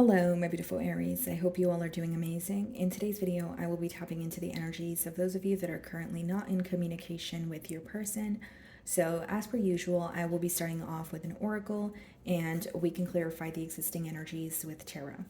Hello, my beautiful Aries. I hope you all are doing amazing. In today's video, I will be tapping into the energies of those of you that are currently not in communication with your person. So, as per usual, I will be starting off with an oracle and we can clarify the existing energies with tarot.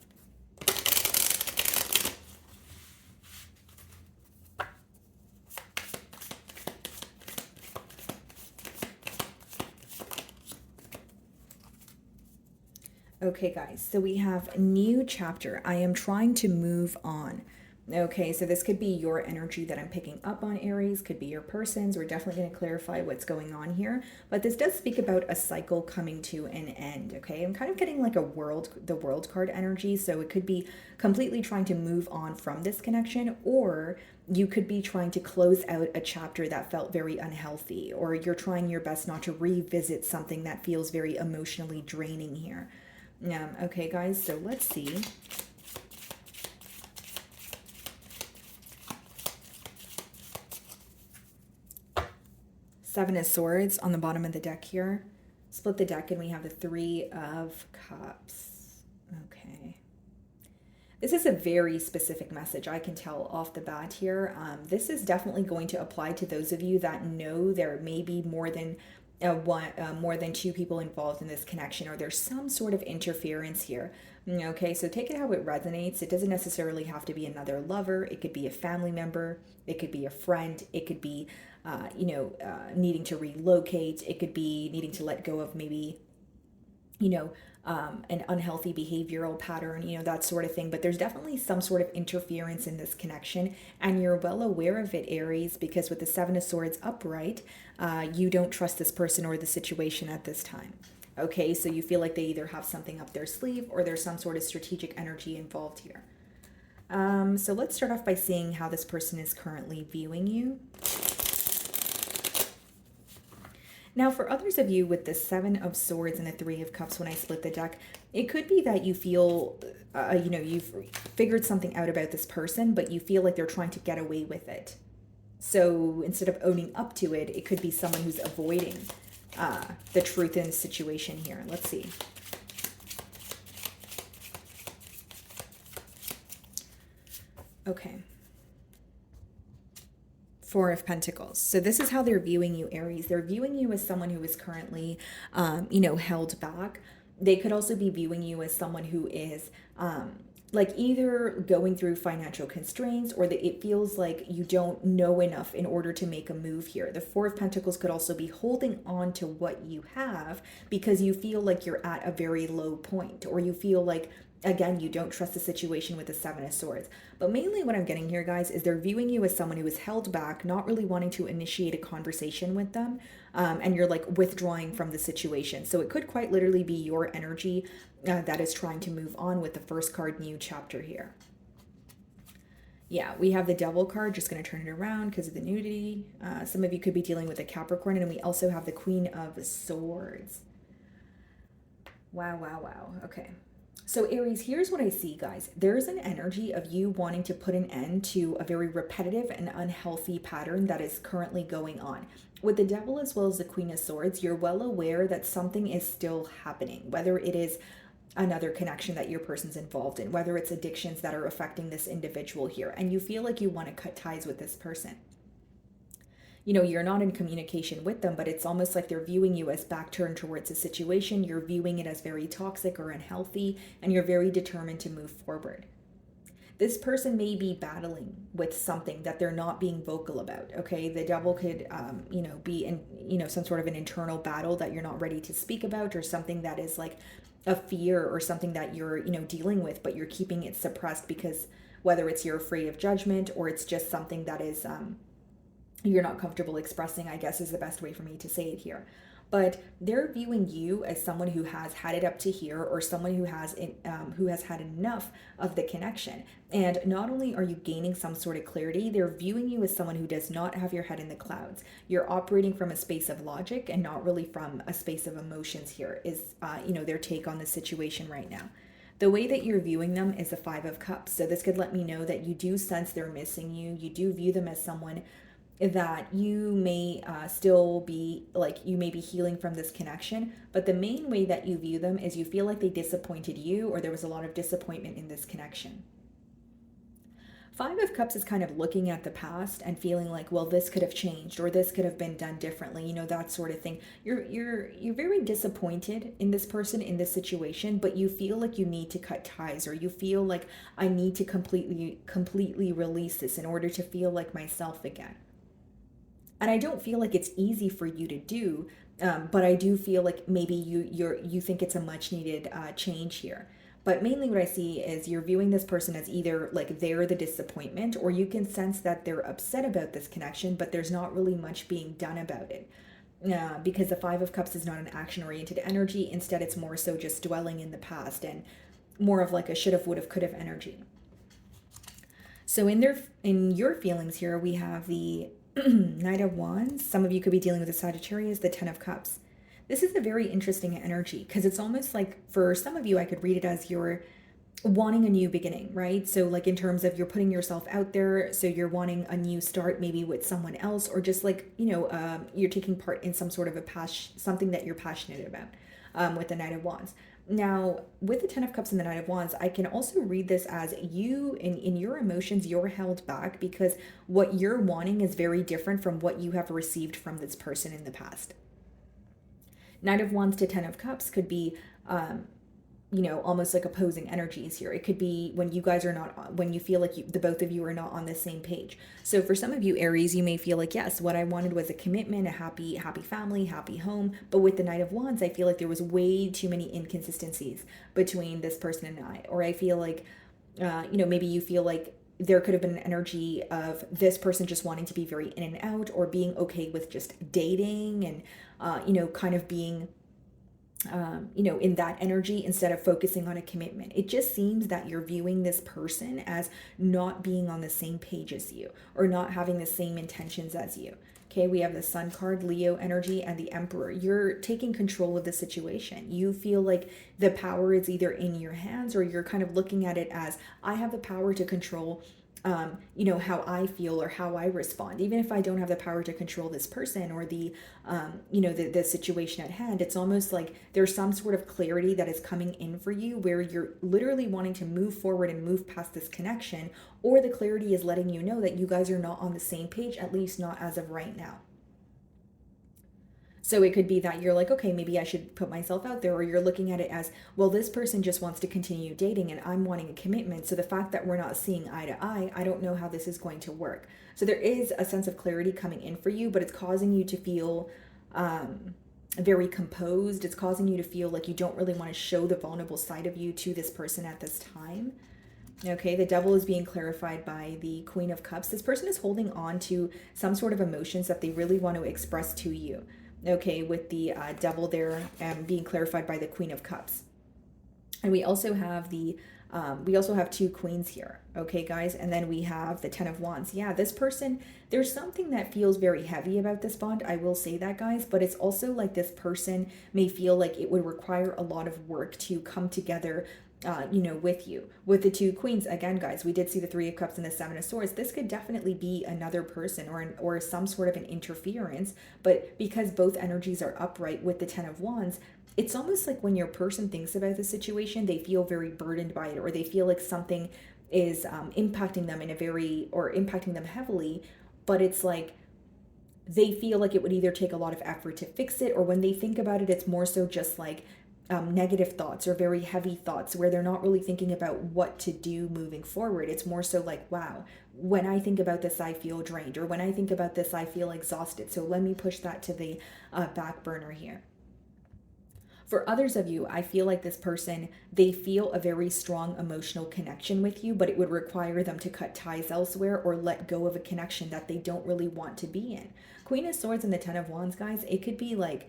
Okay, guys, so we have new chapter. I am trying to move on. Okay, so this could be your energy that I'm picking up on, Aries, could be your person's. We're definitely going to clarify what's going on here, but this does speak about a cycle coming to an end. Okay, I'm kind of getting like the world card energy, so it could be completely trying to move on from this connection, or you could be trying to close out a chapter that felt very unhealthy, or you're trying your best not to revisit something that feels very emotionally draining here. Okay, guys, so let's see. Seven of Swords on the bottom of the deck here. Split the deck and we have the Three of Cups. Okay. This is a very specific message, I can tell off the bat here. This is definitely going to apply to those of you that know there may be more than more than two people involved in this connection, or there's some sort of interference here. Okay, so take it how it resonates. It doesn't necessarily have to be another lover. It could be a family member. It could be a friend. It could be, needing to relocate. It could be needing to let go of maybe, an unhealthy behavioral pattern, that sort of thing. But there's definitely some sort of interference in this connection, and you're well aware of it, Aries, because with the Seven of Swords upright, you don't trust this person or the situation at this time. Okay, so you feel like they either have something up their sleeve or there's some sort of strategic energy involved here. So let's start off by seeing how this person is currently viewing you. Now, for others of you with the Seven of Swords and the Three of Cups, when I split the deck, it could be that you feel, you've figured something out about this person, but you feel like they're trying to get away with it. So instead of owning up to it, it could be someone who's avoiding the truth in the situation here. Let's see. Okay. Four of Pentacles. So this is how they're viewing you, Aries. They're viewing you as someone who is currently, held back. They could also be viewing you as someone who is like either going through financial constraints, or that it feels like you don't know enough in order to make a move here. The Four of Pentacles could also be holding on to what you have because you feel like you're at a very low point, or you feel like, again, you don't trust the situation with the Seven of Swords. But mainly what I'm getting here, guys, is they're viewing you as someone who is held back, not really wanting to initiate a conversation with them, and you're like withdrawing from the situation. So it could quite literally be your energy that is trying to move on with the first card, new chapter here. Yeah, we have the Devil card, just going to turn it around because of the nudity. Some of you could be dealing with a Capricorn, and we also have the Queen of Swords. Wow, wow, wow. Okay. So Aries, here's what I see, guys. There's an energy of you wanting to put an end to a very repetitive and unhealthy pattern that is currently going on. With the Devil as well as the Queen of Swords, you're well aware that something is still happening, whether it is another connection that your person's involved in, whether it's addictions that are affecting this individual here, and you feel like you want to cut ties with this person. You're not in communication with them, but it's almost like they're viewing you as back turned towards a situation. You're viewing it as very toxic or unhealthy, and you're very determined to move forward. This person may be battling with something that they're not being vocal about. Okay, the Devil could, be in, some sort of an internal battle that you're not ready to speak about, or something that is like a fear or something that you're, dealing with, but you're keeping it suppressed because whether it's you're afraid of judgment, or it's just something that is, you're not comfortable expressing, I guess is the best way for me to say it here. But they're viewing you as someone who has had it up to here, or someone who has had enough of the connection. And not only are you gaining some sort of clarity, they're viewing you as someone who does not have your head in the clouds. You're operating from a space of logic and not really from a space of emotions here, is their take on the situation right now. The way that you're viewing them is the Five of Cups. So this could let me know that you do sense they're missing you. You do view them as someone that you may still be like, you may be healing from this connection, but the main way that you view them is you feel like they disappointed you, or there was a lot of disappointment in this connection. Five of Cups is kind of looking at the past and feeling like, well, this could have changed, or this could have been done differently, that sort of thing. You're very disappointed in this person, in this situation, but you feel like you need to cut ties, or you feel like, I need to completely release this in order to feel like myself again. And I don't feel like it's easy for you to do, but I do feel like maybe you think it's a much needed change here. But mainly what I see is you're viewing this person as either like they're the disappointment, or you can sense that they're upset about this connection, but there's not really much being done about it. Because the Five of Cups is not an action oriented energy. Instead, it's more so just dwelling in the past and more of like a should have, would have, could have energy. So in your feelings here, we have the Knight of Wands. Some of you could be dealing with the Sagittarius, the Ten of Cups. This is a very interesting energy because it's almost like, for some of you, I could read it as you're wanting a new beginning, right? So like in terms of you're putting yourself out there, so you're wanting a new start, maybe with someone else, or just like, you're taking part in some sort of something that you're passionate about, with the Knight of Wands. Now, with the Ten of Cups and the Knight of Wands, I can also read this as you, in your emotions, you're held back because what you're wanting is very different from what you have received from this person in the past. Knight of Wands to Ten of Cups could be, almost like opposing energies here. It could be when you guys are not, when you feel like the both of you are not on the same page. So for some of you, Aries, you may feel like, yes, what I wanted was a commitment, a happy family, happy home. But with the Knight of Wands, I feel like there was way too many inconsistencies between this person and I. Or I feel like, maybe you feel like there could have been an energy of this person just wanting to be very in and out, or being okay with just dating and, kind of being, in that energy instead of focusing on a commitment. It just seems that you're viewing this person as not being on the same page as you, or not having the same intentions as you. Okay, we have the Sun card, Leo energy, and the Emperor. You're taking control of the situation. You feel like the power is either in your hands, or you're kind of looking at it as, I have the power to control how I feel or how I respond. Even if I don't have the power to control this person or the situation at hand, it's almost like there's some sort of clarity that is coming in for you where you're literally wanting to move forward and move past this connection, or the clarity is letting you know that you guys are not on the same page, at least not as of right now. So it could be that you're like, okay, maybe I should put myself out there, or you're looking at it as, well, this person just wants to continue dating and I'm wanting a commitment. So the fact that we're not seeing eye to eye, I don't know how this is going to work. So there is a sense of clarity coming in for you, but it's causing you to feel very composed. It's causing you to feel like you don't really want to show the vulnerable side of you to this person at this time. Okay, the Devil is being clarified by the Queen of Cups. This person is holding on to some sort of emotions that they really want to express to you. Okay, with the Devil there being clarified by the Queen of Cups. And we also have two queens here. Okay, guys, and then we have the Ten of Wands. Yeah, this person, there's something that feels very heavy about this bond. I will say that, guys, but it's also like this person may feel like it would require a lot of work to come together with you. With the two queens, again, guys, we did see the Three of Cups and the Seven of Swords. This could definitely be another person, or some sort of an interference, but because both energies are upright with the Ten of Wands, it's almost like when your person thinks about the situation, they feel very burdened by it, or they feel like something is impacting them impacting them heavily, but it's like they feel like it would either take a lot of effort to fix it, or when they think about it, it's more so just like negative thoughts or very heavy thoughts where they're not really thinking about what to do moving forward. It's more so like, wow, when I think about this, I feel drained, or when I think about this, I feel exhausted. So let me push that to the back burner here. For others of you, I feel like this person, they feel a very strong emotional connection with you, but it would require them to cut ties elsewhere or let go of a connection that they don't really want to be in. Queen of Swords and the Ten of Wands, guys, it could be like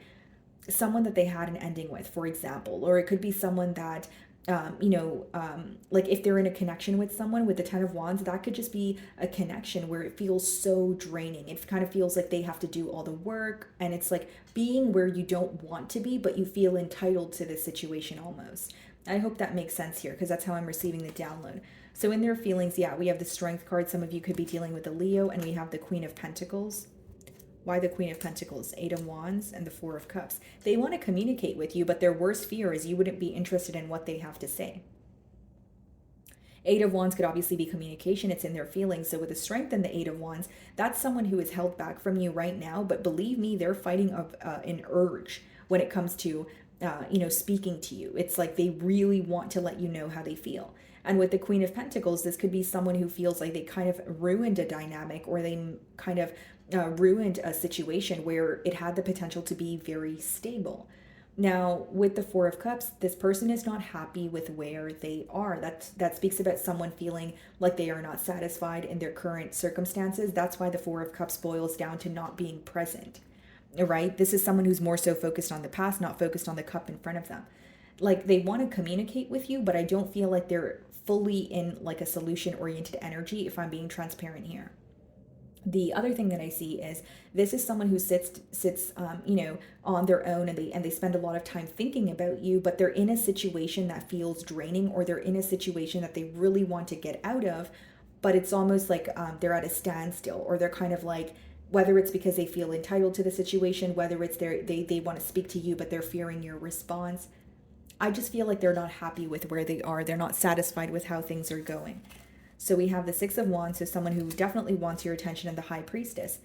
someone that they had an ending with, for example, or it could be someone that like if they're in a connection with someone with the Ten of Wands, that could just be a connection where it feels so draining. It kind of feels like they have to do all the work, and it's like being where you don't want to be, but you feel entitled to this situation almost. I hope that makes sense here, because that's how I'm receiving the download. So in their feelings, yeah, we have the Strength card. Some of you could be dealing with a Leo, and we have the Queen of Pentacles. Why the Queen of Pentacles? 8 of Wands and the 4 of Cups. They want to communicate with you, but their worst fear is you wouldn't be interested in what they have to say. 8 of Wands could obviously be communication. It's in their feelings. So with the Strength and the 8 of Wands, that's someone who is held back from you right now. But believe me, they're fighting an urge when it comes to, speaking to you. It's like they really want to let you know how they feel. And with the Queen of Pentacles, this could be someone who feels like they kind of ruined a dynamic, or they kind of ruined a situation where it had the potential to be very stable. Now, with the 4 of Cups, this person is not happy with where they are. That speaks about someone feeling like they are not satisfied in their current circumstances. That's why the 4 of Cups boils down to not being present, right? This is someone who's more so focused on the past, not focused on the cup in front of them. Like, they want to communicate with you, but I don't feel like they're fully in like a solution-oriented energy, if I'm being transparent here. The other thing that I see is this is someone who sits on their own, and they spend a lot of time thinking about you, but they're in a situation that feels draining, or they're in a situation that they really want to get out of, but it's almost like they're at a standstill, or they're kind of like, whether it's because they feel entitled to the situation, whether it's they want to speak to you, but they're fearing your response. I just feel like they're not happy with where they are. They're not satisfied with how things are going. So we have the 6 of Wands, so someone who definitely wants your attention, and the High Priestess.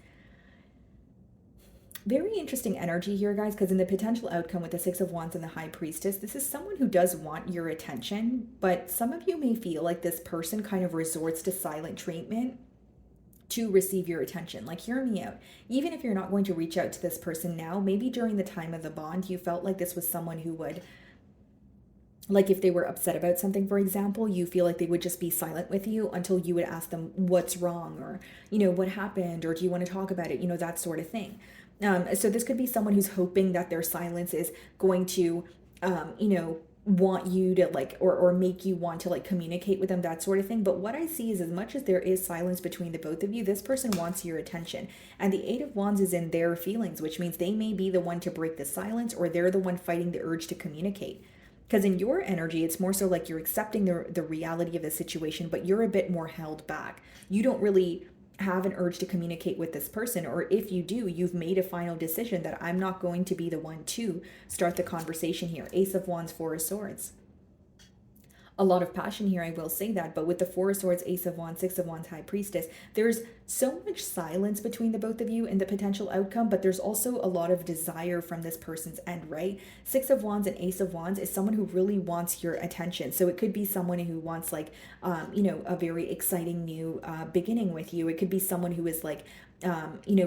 Very interesting energy here, guys, because in the potential outcome with the 6 of Wands and the High Priestess, this is someone who does want your attention, but some of you may feel like this person kind of resorts to silent treatment to receive your attention. Like, hear me out. Even if you're not going to reach out to this person now, maybe during the time of the bond, you felt like this was someone who would, like, if they were upset about something, for example, you feel like they would just be silent with you until you would ask them what's wrong, or, what happened, or do you want to talk about it, that sort of thing. So this could be someone who's hoping that their silence is going to, want you to like, or make you want to like communicate with them, that sort of thing. But what I see is, as much as there is silence between the both of you, this person wants your attention. And the 8 of Wands is in their feelings, which means they may be the one to break the silence, or they're the one fighting the urge to communicate. Because in your energy, it's more so like you're accepting the reality of the situation, but you're a bit more held back. You don't really have an urge to communicate with this person, or if you do, you've made a final decision that I'm not going to be the one to start the conversation here. Ace of Wands, 4 of Swords. A lot of passion here, I will say that, but with the 4 of Swords, Ace of Wands, 6 of Wands, High Priestess, there's so much silence between the both of you in the potential outcome, but there's also a lot of desire from this person's end, right? 6 of Wands and Ace of Wands is someone who really wants your attention. So it could be someone who wants like, a very exciting new beginning with you. It could be someone who is like,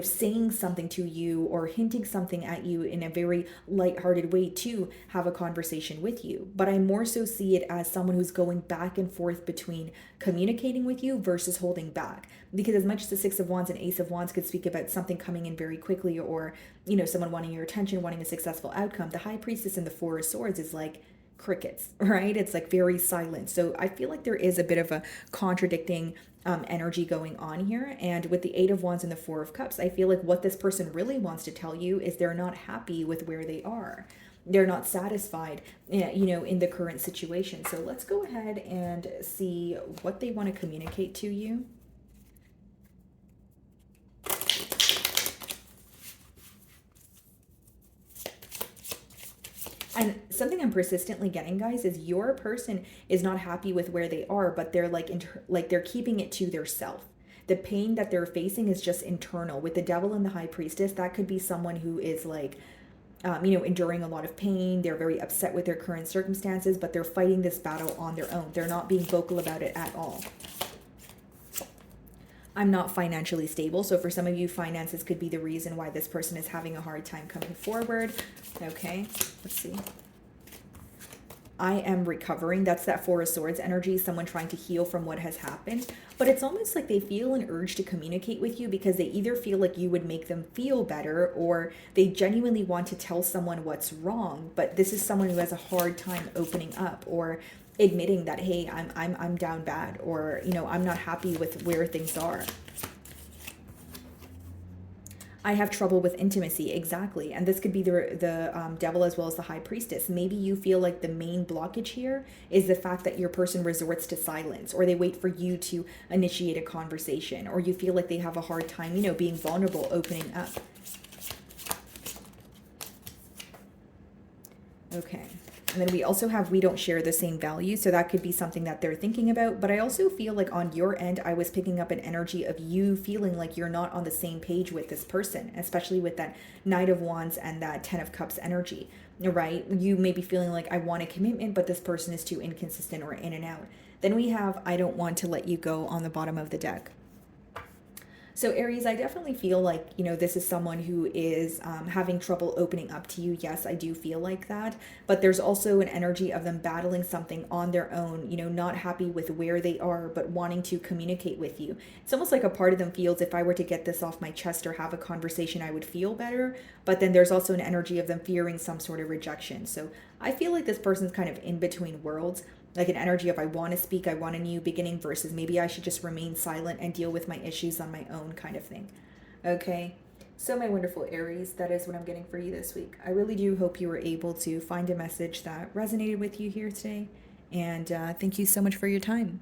saying something to you, or hinting something at you in a very lighthearted way to have a conversation with you. But I more so see it as someone who's going back and forth between communicating with you versus holding back. Because as much as the 6 of Wands and Ace of Wands could speak about something coming in very quickly, or, someone wanting your attention, wanting a successful outcome, the High Priestess and the 4 of Swords is like crickets, right? It's like very silent. So I feel like there is a bit of a contradicting energy going on here. And with the 8 of Wands and the 4 of Cups, I feel like what this person really wants to tell you is they're not happy with where they are. They're not satisfied, in the current situation. So let's go ahead and see what they want to communicate to you. And something I'm persistently getting, guys, is your person is not happy with where they are, but they're like, they're keeping it to their self. The pain that they're facing is just internal. With the Devil and the High Priestess, that could be someone who is like, enduring a lot of pain. They're very upset with their current circumstances, but they're fighting this battle on their own. They're not being vocal about it at all. I'm not financially stable. So for some of you, finances could be the reason why this person is having a hard time coming forward. Okay, let's see. I am recovering. That's that 4 of Swords energy, someone trying to heal from what has happened. But it's almost like they feel an urge to communicate with you because they either feel like you would make them feel better, or they genuinely want to tell someone what's wrong. But this is someone who has a hard time opening up or admitting that, hey, I'm down bad, or, I'm not happy with where things are. I have trouble with intimacy. Exactly. And this could be the devil as well as the high priestess. Maybe you feel like the main blockage here is the fact that your person resorts to silence, or they wait for you to initiate a conversation, or you feel like they have a hard time, being vulnerable, opening up. Okay. And then we also have we don't share the same values. So that could be something that they're thinking about. But I also feel like on your end, I was picking up an energy of you feeling like you're not on the same page with this person, especially with that Knight of Wands and that Ten of Cups energy, right? You may be feeling like I want a commitment, but this person is too inconsistent or in and out. Then we have I don't want to let you go on the bottom of the deck. So Aries, I definitely feel like, this is someone who is having trouble opening up to you. Yes, I do feel like that. But there's also an energy of them battling something on their own, not happy with where they are, but wanting to communicate with you. It's almost like a part of them feels if I were to get this off my chest or have a conversation, I would feel better. But then there's also an energy of them fearing some sort of rejection. So I feel like this person's kind of in between worlds, like an energy of I want to speak, I want a new beginning versus maybe I should just remain silent and deal with my issues on my own kind of thing. Okay. So my wonderful Aries, that is what I'm getting for you this week. I really do hope you were able to find a message that resonated with you here today. And thank you so much for your time.